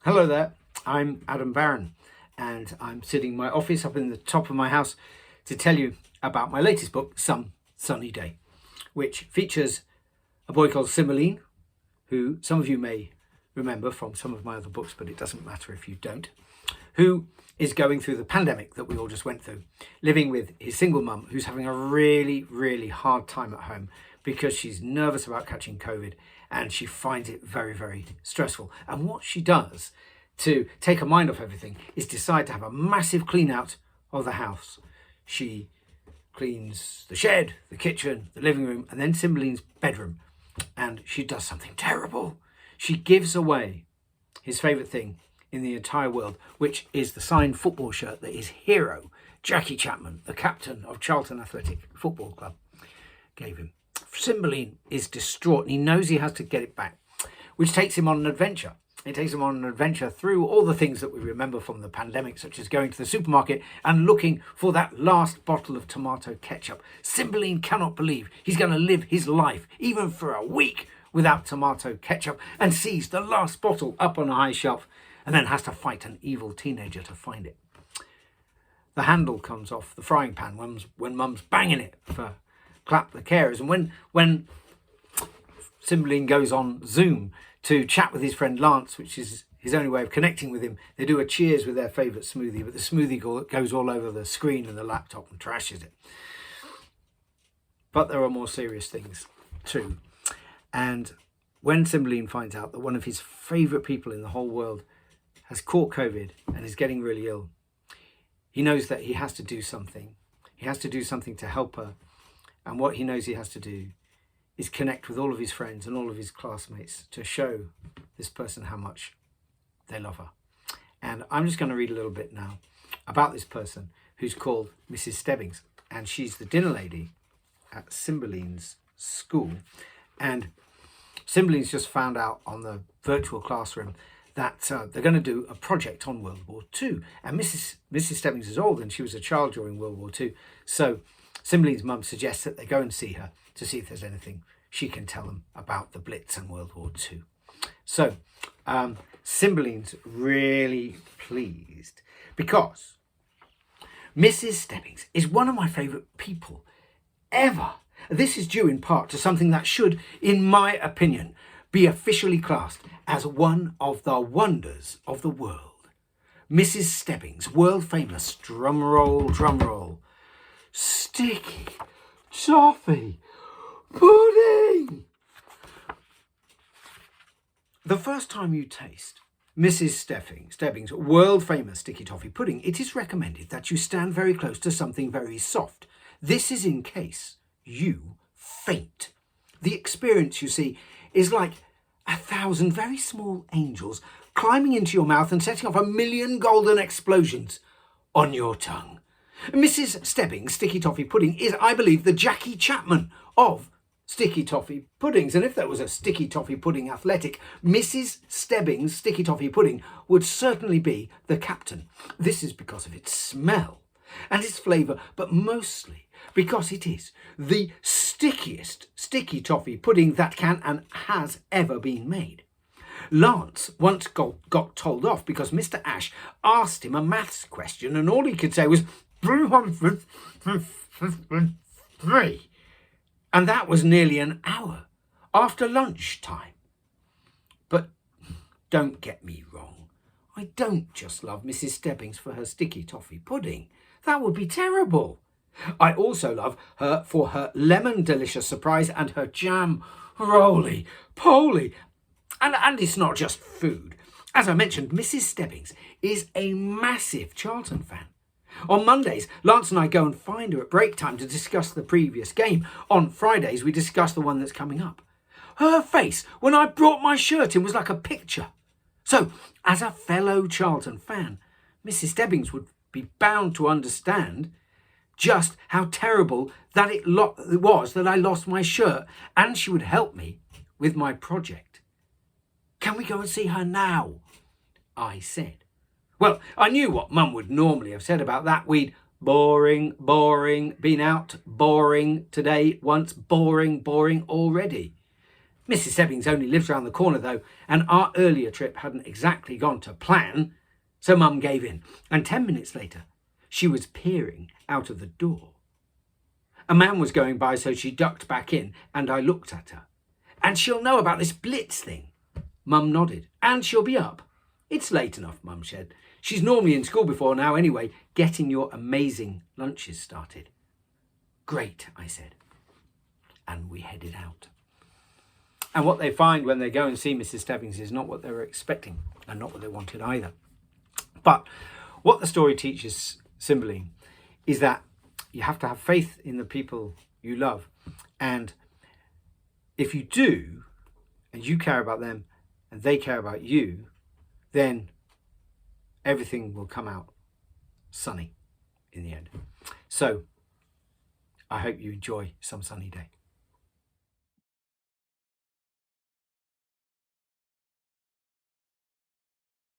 Hello there, I'm Adam Barron and I'm sitting in my office up in the top of my house to tell you about my latest book, Some Sunny Day, which features a boy called Cymbeline, who some of you may remember from some of my other books, but it doesn't matter if you don't, who is going through the pandemic that we all just went through, living with his single mum who's having a really hard time at home because she's nervous about catching COVID and she finds it very stressful. And what she does to take her mind off everything is decide to have a massive clean out of the house. She cleans the shed, the kitchen, the living room, and then Cymbeline's bedroom. And she does something terrible. She gives away his favourite thing in the entire world, which is the signed football shirt that his hero, Jackie Chapman, the captain of Charlton Athletic Football Club, gave him. Cymbeline is distraught and he knows he has to get it back, which takes him on an adventure. It takes him on an adventure through all the things that we remember from the pandemic, such as going to the supermarket and looking for that last bottle of tomato ketchup. Cymbeline cannot believe he's going to live his life, even for a week, without tomato ketchup, and sees the last bottle up on a high shelf and then has to fight an evil teenager to find it. The handle comes off the frying pan when Mum's banging it for clap the carers. And when Cymbeline goes on Zoom to chat with his friend Lance, which is his only way of connecting with him, they do a cheers with their favourite smoothie, but the smoothie goes all over the screen and the laptop and trashes it. But there are more serious things too. And when Cymbeline finds out that one of his favourite people in the whole world has caught COVID and is getting really ill, he knows that he has to do something. He has to do something to help her. And what he knows he has to do is connect with all of his friends and all of his classmates to show this person how much they love her. And I'm just going to read a little bit now about this person who's called Mrs. Stebbings. And she's the dinner lady at Cymbeline's school. And Cymbeline's just found out on the virtual classroom that they're going to do a project on World War II. And Mrs. Stebbings is old and she was a child during World War II. So Cymbeline's mum suggests that they go and see her to see if there's anything she can tell them about the Blitz and World War II. So Cymbeline's really pleased because Mrs. Stebbings is one of my favourite people ever. This is due in part to something that should, in my opinion, be officially classed as one of the wonders of the world. Mrs. Stebbings, world famous, drum roll, sticky toffee pudding. The first time you taste Mrs. Stebbings' world famous sticky toffee pudding, it is recommended that you stand very close to something very soft. This is in case you faint. The experience, you see, is like 1,000 very small angels climbing into your mouth and setting off 1,000,000 golden explosions on your tongue. Mrs. Stebbings' sticky toffee pudding is, I believe, the Jackie Chapman of sticky toffee puddings. And if there was a sticky toffee pudding athletic, Mrs. Stebbings' sticky toffee pudding would certainly be the captain. This is because of its smell and its flavour, but mostly because it is the stickiest sticky toffee pudding that can and has ever been made. Lance once got told off because Mr. Ash asked him a maths question and all he could say was 353. And that was nearly an hour after lunchtime. But don't get me wrong. I don't just love Mrs. Stebbings for her sticky toffee pudding. That would be terrible. I also love her for her lemon delicious surprise and her jam roly-poly. And it's not just food. As I mentioned, Mrs. Stebbings is a massive Charlton fan. On Mondays, Lance and I go and find her at break time to discuss the previous game. On Fridays, we discuss the one that's coming up. Her face when I brought my shirt in was like a picture. So, as a fellow Charlton fan, Mrs. Stebbings would be bound to understand just how terrible that it was that I lost my shirt, and she would help me with my project. Can we go and see her now? I said. Well, I knew what Mum would normally have said about that. We'd boring, been out, boring today, once, boring already. Mrs. Stebbings only lives round the corner though, and our earlier trip hadn't exactly gone to plan, so Mum gave in, and 10 minutes later she was peering out of the door. A man was going by, so she ducked back in, and I looked at her. And she'll know about this blitz thing. Mum nodded. And she'll be up. It's late enough, Mum said. She's normally in school before now anyway, getting your amazing lunches started. Great, I said. And we headed out. And what they find when they go and see Mrs. Stebbings is not what they were expecting, and not what they wanted either. But what the story teaches Cymbeline is that you have to have faith in the people you love. And if you do, and you care about them, and they care about you, then everything will come out sunny in the end. So I hope you enjoy some sunny day.